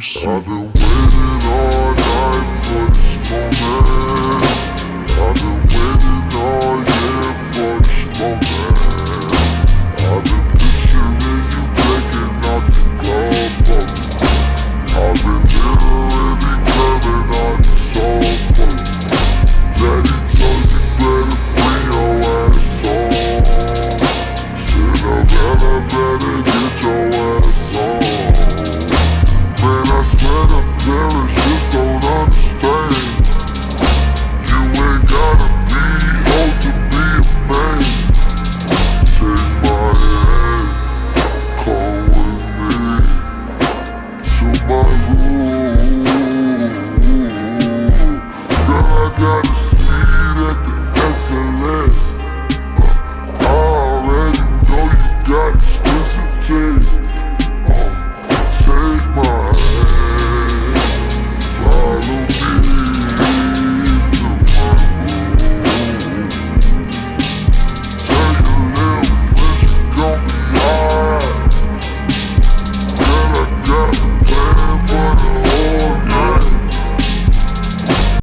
mercy. I've been waiting all night for this moment. I've been waiting all year for this moment. I've been picturing you taking off your glove for me. I've been literally grabbing on your soul for you. Daddy told you better bring your ass home. Said I better get your ass home. Man, I swear the parents just don't understand. You ain't gotta be old to be a man. Take my hand, come with me to my room.